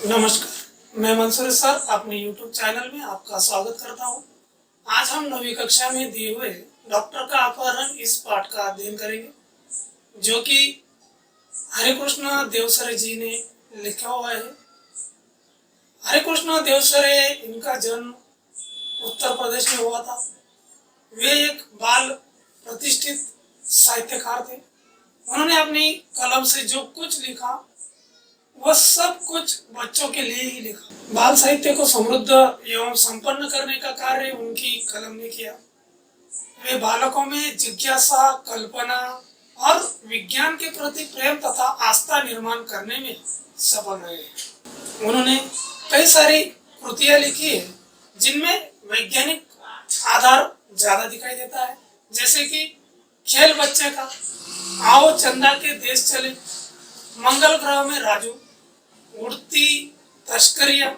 नमस्कार, मैं मंसूर सर अपने YouTube चैनल में आपका स्वागत करता हूं। आज हम 9वीं कक्षा में दिए हुए डॉक्टर का अपहरण इस पाठ का अध्ययन करेंगे, जो कि हरिकृष्ण देवसरे जी ने लिखा हुआ है। हरिकृष्ण देवसरे, इनका जन्म उत्तर प्रदेश में हुआ था। वे एक बाल प्रतिष्ठित साहित्यकार थे। उन्होंने अपनी कलम से जो कुछ लिखा वह सब कुछ बच्चों के लिए ही लिखा। बाल साहित्य को समृद्ध एवं संपन्न करने का कार्य उनकी कलम ने किया। वे बालकों में जिज्ञासा, कल्पना और विज्ञान के प्रति प्रेम तथा आस्था निर्माण करने में सफल रहे। उन्होंने कई सारी कृतियां लिखी है जिनमें वैज्ञानिक आधार ज्यादा दिखाई देता है, जैसे कि खेल बच्चे का, आओ चंदा के देश चले, मंगल ग्रह में राजू, उड़ती तस्करियां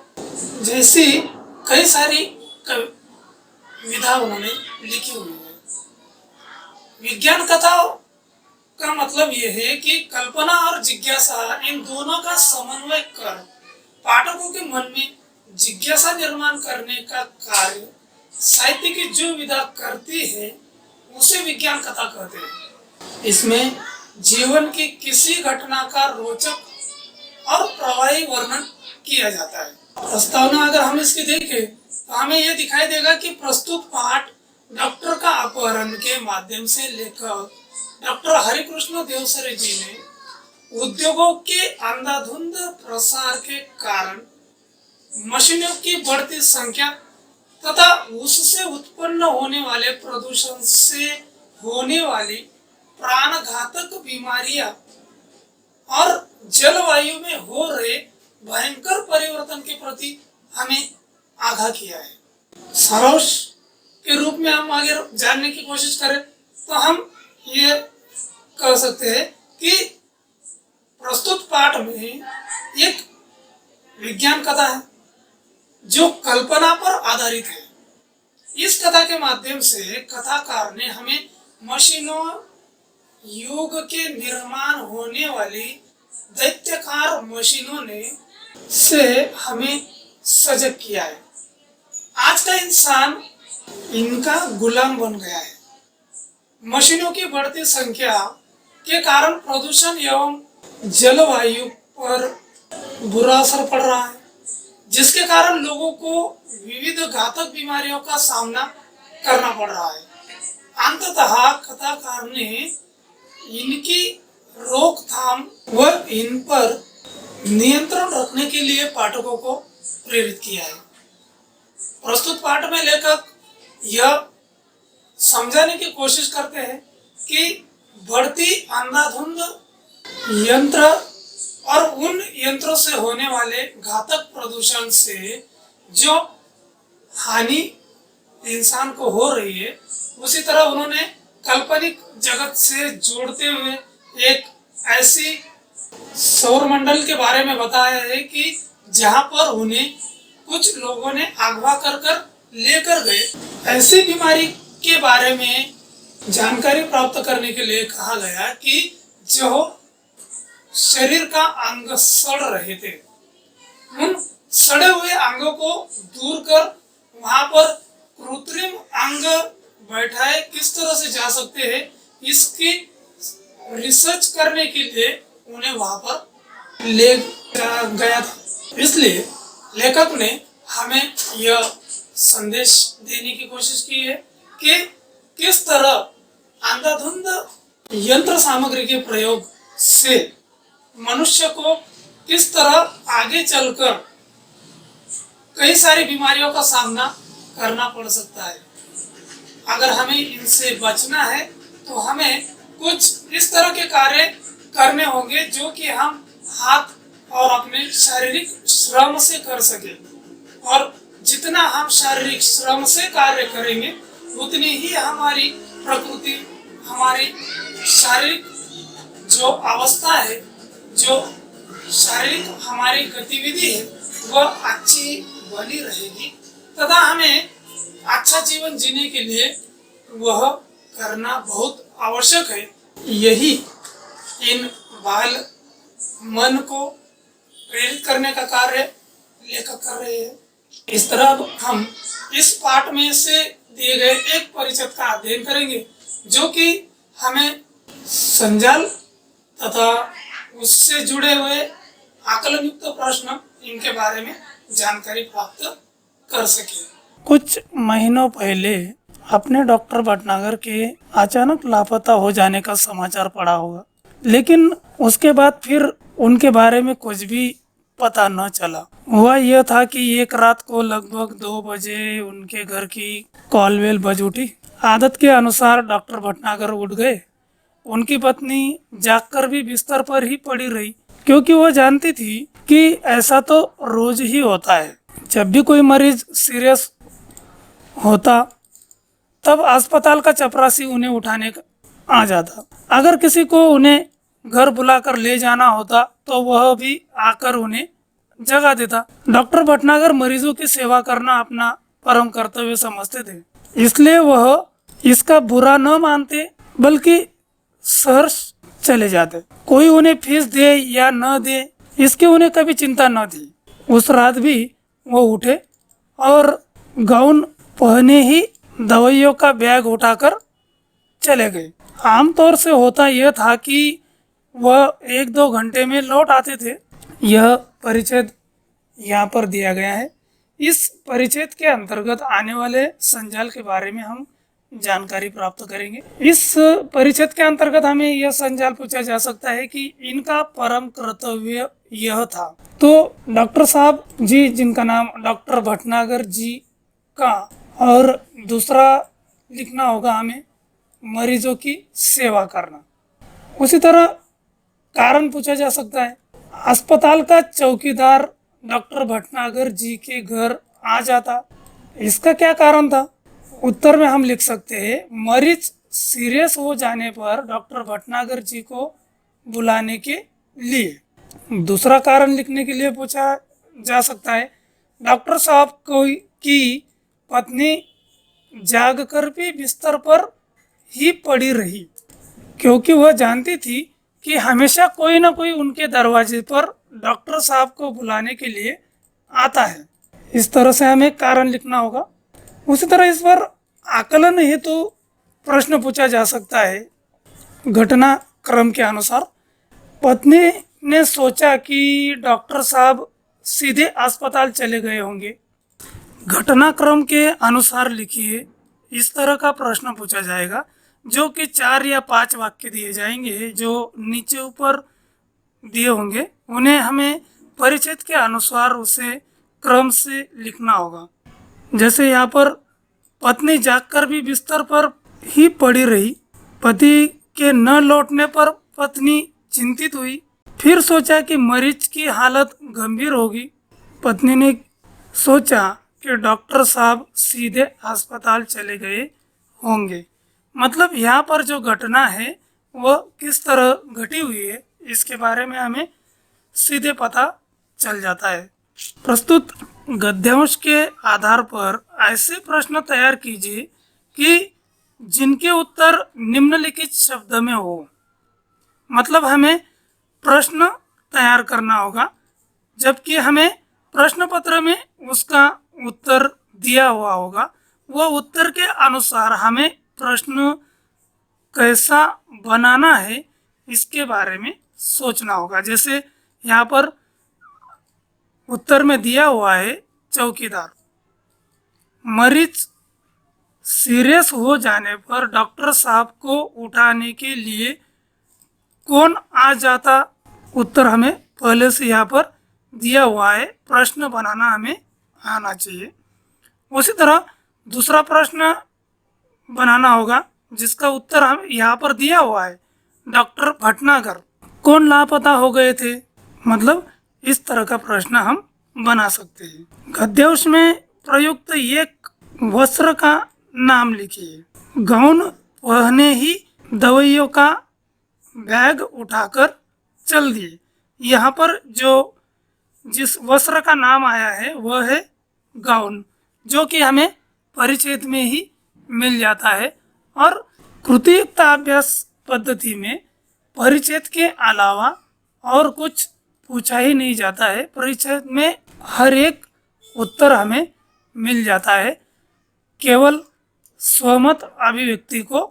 जैसी कई सारी कविता उन्होंने लिखी हुई है। विज्ञान कथा का मतलब यह है कि कल्पना और जिज्ञासा, इन दोनों का समन्वय कर पाठकों के मन में जिज्ञासा निर्माण करने का कार्य साहित्य की जो विधा करती है उसे विज्ञान कथा कहते हैं। इसमें जीवन की किसी घटना का रोचक और प्रभावी वर्णन किया जाता है। प्रस्तावना अगर हम इसकी देखें तो हमें यह दिखाई देगा कि प्रस्तुत पाठ डॉक्टर का अपहरण के माध्यम से लेखक डॉक्टर हरिकृष्ण देवसरे जी ने उद्योगों के अंधाधुंध प्रसार के कारण मशीनों की बढ़ती संख्या तथा उससे उत्पन्न होने वाले प्रदूषण से होने वाली प्राणघातक बीमारियां और जलवायु में हो रहे भयंकर परिवर्तन के प्रति हमें आगाह किया है। सारांश के रूप में हम आगे जानने की कोशिश करें तो हम ये कह सकते हैं कि प्रस्तुत पाठ में एक विज्ञान कथा है जो कल्पना पर आधारित है। इस कथा के माध्यम से कथाकार ने हमें मशीनों युग के निर्माण होने वाली दैत्यकार मशीनों ने से हमें सजग किया है। आज का इंसान इनका गुलाम बन गया है। मशीनों की बढ़ती संख्या के कारण प्रदूषण एवं जलवायु पर बुरा असर पड़ रहा है, जिसके कारण लोगों को विविध घातक बीमारियों का सामना करना पड़ रहा है। अंततः कथाकार ने इनकी रोकथाम व इन पर नियंत्रण रखने के लिए पाठकों को प्रेरित किया है। प्रस्तुत पाठ में लेखक यह समझाने की कोशिश करते हैं कि बढ़ती अंधाधुंध यंत्र और उन यंत्रों से होने वाले घातक प्रदूषण से जो हानि इंसान को हो रही है, उसी तरह उन्होंने काल्पनिक जगत से जोड़ते हुए एक ऐसी सौरमंडल के बारे में बताया है कि जहां पर उन्हें कुछ लोगों ने अगवा कर लेकर गए। ऐसी बीमारी के बारे में जानकारी प्राप्त करने के लिए कहा गया कि जो शरीर का अंग सड़ रहे थे, उन सड़े हुए अंगों को दूर कर वहां पर कृत्रिम अंग बैठाए किस तरह से जा सकते हैं, इसकी रिसर्च करने के लिए उन्हें वहां पर ले गया था। इसलिए लेखक ने हमें यह संदेश देने की कोशिश की है कि किस तरह अंधाधुंध यंत्र सामग्री के प्रयोग से मनुष्य को किस तरह आगे चलकर कई सारी बीमारियों का सामना करना पड़ सकता है। अगर हमें इनसे बचना है तो हमें कुछ इस तरह के कार्य करने होंगे जो कि हम हाथ और अपने शारीरिक श्रम से कर सके, और जितना हम शारीरिक श्रम से कार्य करेंगे उतनी ही हमारी प्रकृति, हमारी शारीरिक जो अवस्था है, जो शारीरिक हमारी गतिविधि है, वह अच्छी बनी रहेगी तथा हमें अच्छा जीवन जीने के लिए वह करना बहुत आवश्यक है। यही इन बाल मन को प्रेरित करने का कार्य लेखक कर रहे हैं। इस तरह अब हम इस पाठ में से दिए गए एक परिच्छेद का अध्ययन करेंगे जो कि हमें संजाल तथा उससे जुड़े हुए आकलन युक्त प्रश्न इनके बारे में जानकारी प्राप्त कर सके। कुछ महीनों पहले अपने डॉक्टर भटनागर के अचानक लापता हो जाने का समाचार पड़ा होगा, लेकिन उसके बाद फिर उनके बारे में कुछ भी पता न चला। हुआ यह था कि एक रात को लगभग 2 बजे उनके घर की कॉल बेल बज उठी। आदत के अनुसार डॉक्टर भटनागर उठ गए। उनकी पत्नी जागकर भी बिस्तर पर ही पड़ी रही, क्योंकि वो जानती थी कि ऐसा तो रोज ही होता है। जब भी कोई मरीज सीरियस होता तब अस्पताल का चपरासी उन्हें उठाने आ जाता। अगर किसी को उन्हें घर बुलाकर ले जाना होता तो वह भी आकर उन्हें जगा देता। डॉक्टर भटनागर मरीजों की सेवा करना अपना परम कर्तव्य समझते थे, इसलिए वह इसका बुरा न मानते बल्कि सहर्ष चले जाते। कोई उन्हें फीस दे या न दे इसकी उन्हें कभी चिंता न थी। उस रात भी वो उठे और गाउन पहने ही दवाइयों का बैग उठाकर चले गए। आमतौर से होता यह था कि वह 1-2 घंटे में लौट आते थे। यह परिच्छेद यहाँ पर दिया गया है। इस परिच्छेद के अंतर्गत आने वाले संजाल के बारे में हम जानकारी प्राप्त करेंगे। इस परिच्छेद के अंतर्गत हमें यह संजाल पूछा जा सकता है कि इनका परम कर्तव्य यह था। तो डॉक्टर साहब जी, जिनका नाम डॉक्टर भटनागर जी का, और दूसरा लिखना होगा हमें मरीजों की सेवा करना। उसी तरह कारण पूछा जा सकता है, अस्पताल का चौकीदार डॉक्टर भटनागर जी के घर आ जाता, इसका क्या कारण था? उत्तर में हम लिख सकते हैं, मरीज सीरियस हो जाने पर डॉक्टर भटनागर जी को बुलाने के लिए। दूसरा कारण लिखने के लिए पूछा जा सकता है, डॉक्टर साहब की पत्नी जागकर भी बिस्तर पर ही पड़ी रही, क्योंकि वह जानती थी कि हमेशा कोई ना कोई उनके दरवाजे पर डॉक्टर साहब को बुलाने के लिए आता है। इस तरह से हमें कारण लिखना होगा। उसी तरह इस पर आकलन हेतु प्रश्न पूछा जा सकता है। घटना क्रम के अनुसार पत्नी ने सोचा कि डॉक्टर साहब सीधे अस्पताल चले गए होंगे। घटनाक्रम के अनुसार लिखिए। इस तरह का प्रश्न पूछा जाएगा जो कि 4 या 5 वाक्य दिए जाएंगे, जो नीचे ऊपर दिए होंगे। उन्हें हमें परिच्छेद के अनुसार उसे क्रम से लिखना होगा। जैसे यहाँ पर पत्नी जागकर भी बिस्तर पर ही पड़ी रही। पति के न लौटने पर पत्नी चिंतित हुई, फिर सोचा कि मरीज की हालत गंभीर होगी। पत्नी ने सोचा कि डॉक्टर साहब सीधे अस्पताल चले गए होंगे। मतलब यहाँ पर जो घटना है वह किस तरह घटी हुई है इसके बारे में हमें सीधे पता चल जाता है। प्रस्तुत गद्यांश के आधार पर ऐसे प्रश्न तैयार कीजिए कि जिनके उत्तर निम्नलिखित शब्द में हो। मतलब हमें प्रश्न तैयार करना होगा, जबकि हमें प्रश्न पत्र में उसका उत्तर दिया हुआ होगा। वह उत्तर के अनुसार हमें प्रश्न कैसा बनाना है इसके बारे में सोचना होगा। जैसे यहाँ पर उत्तर में दिया हुआ है, चौकीदार। मरीज सीरियस हो जाने पर डॉक्टर साहब को उठाने के लिए कौन आ जाता? उत्तर हमें पहले से यहाँ पर दिया हुआ है, प्रश्न बनाना हमें आना चाहिए। उसी तरह दूसरा प्रश्न बनाना होगा जिसका उत्तर हम यहाँ पर दिया हुआ है, डॉक्टर भटनागर कौन लापता हो गए थे। मतलब इस तरह का प्रश्न हम बना सकते हैं। गद्यांश में प्रयुक्त एक वस्त्र का नाम लिखिए। गाउन पहने ही दवाइयों का बैग उठाकर चल दिए। यहाँ पर जिस वस्त्र का नाम आया है वह है गाउन, जो कि हमें परिच्छेद में ही मिल जाता है। और कृतियुक्त अभ्यास पद्धति में परिच्छेद के अलावा और कुछ पूछा ही नहीं जाता है। परिच्छेद में हर एक उत्तर हमें मिल जाता है, केवल स्वमत अभिव्यक्ति को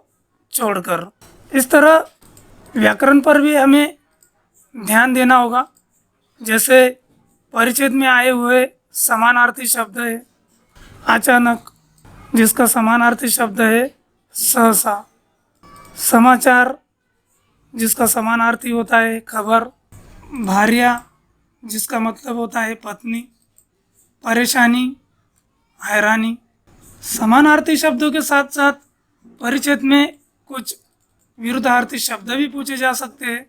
छोड़कर। इस तरह व्याकरण पर भी हमें ध्यान देना होगा। जैसे परिच्छेद में आए हुए समानार्थी शब्द है अचानक, जिसका समानार्थी शब्द है सहसा। समाचार, जिसका समानार्थी होता है खबर। भार्या, जिसका मतलब होता है पत्नी। परेशानी, हैरानी। समानार्थी शब्दों के साथ साथ परिच्छेद में कुछ विरुद्धार्थी शब्द भी पूछे जा सकते हैं।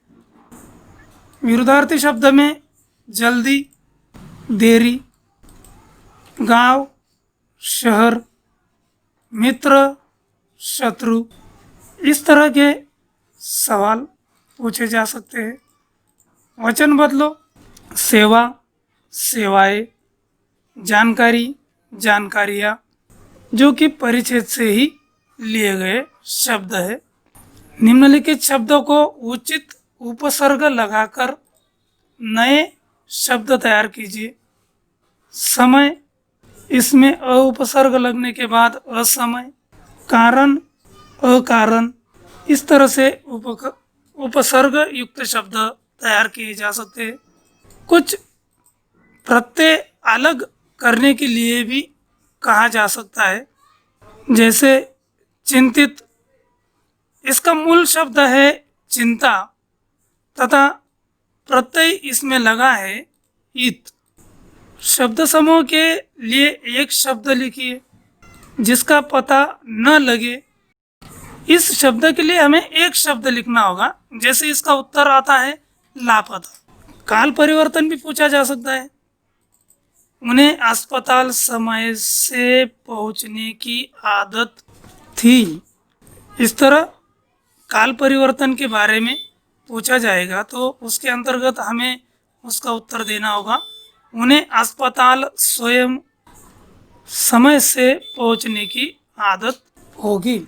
विरुद्धार्थी शब्द में जल्दी, देरी, गांव, शहर, मित्र, शत्रु, इस तरह के सवाल पूछे जा सकते हैं। वचन बदलो, सेवा, सेवाएं, जानकारी, जानकारियाँ, जो कि परिच्छेद से ही लिए गए शब्द है। निम्नलिखित शब्दों को उचित उपसर्ग लगाकर नए शब्द तैयार कीजिए। समय, इसमें अ उपसर्ग लगने के बाद असमय। कारण, अकारण, इस तरह से उपसर्ग युक्त शब्द तैयार किए जा सकते हैं। कुछ प्रत्यय अलग करने के लिए भी कहा जा सकता है, जैसे चिंतित, इसका मूल शब्द है चिंता तथा प्रत्यय इसमें लगा है इत। शब्द समूह के लिए एक शब्द लिखिए जिसका पता न लगे। इस शब्द के लिए हमें एक शब्द लिखना होगा। जैसे इसका उत्तर आता है लापता। काल परिवर्तन भी पूछा जा सकता है। उन्हें अस्पताल समय से पहुंचने की आदत थी। इस तरह काल परिवर्तन के बारे में पूछा जाएगा तो उसके अंतर्गत हमें उसका उत्तर देना होगा। उन्हें अस्पताल स्वयं समय से पहुंचने की आदत होगी।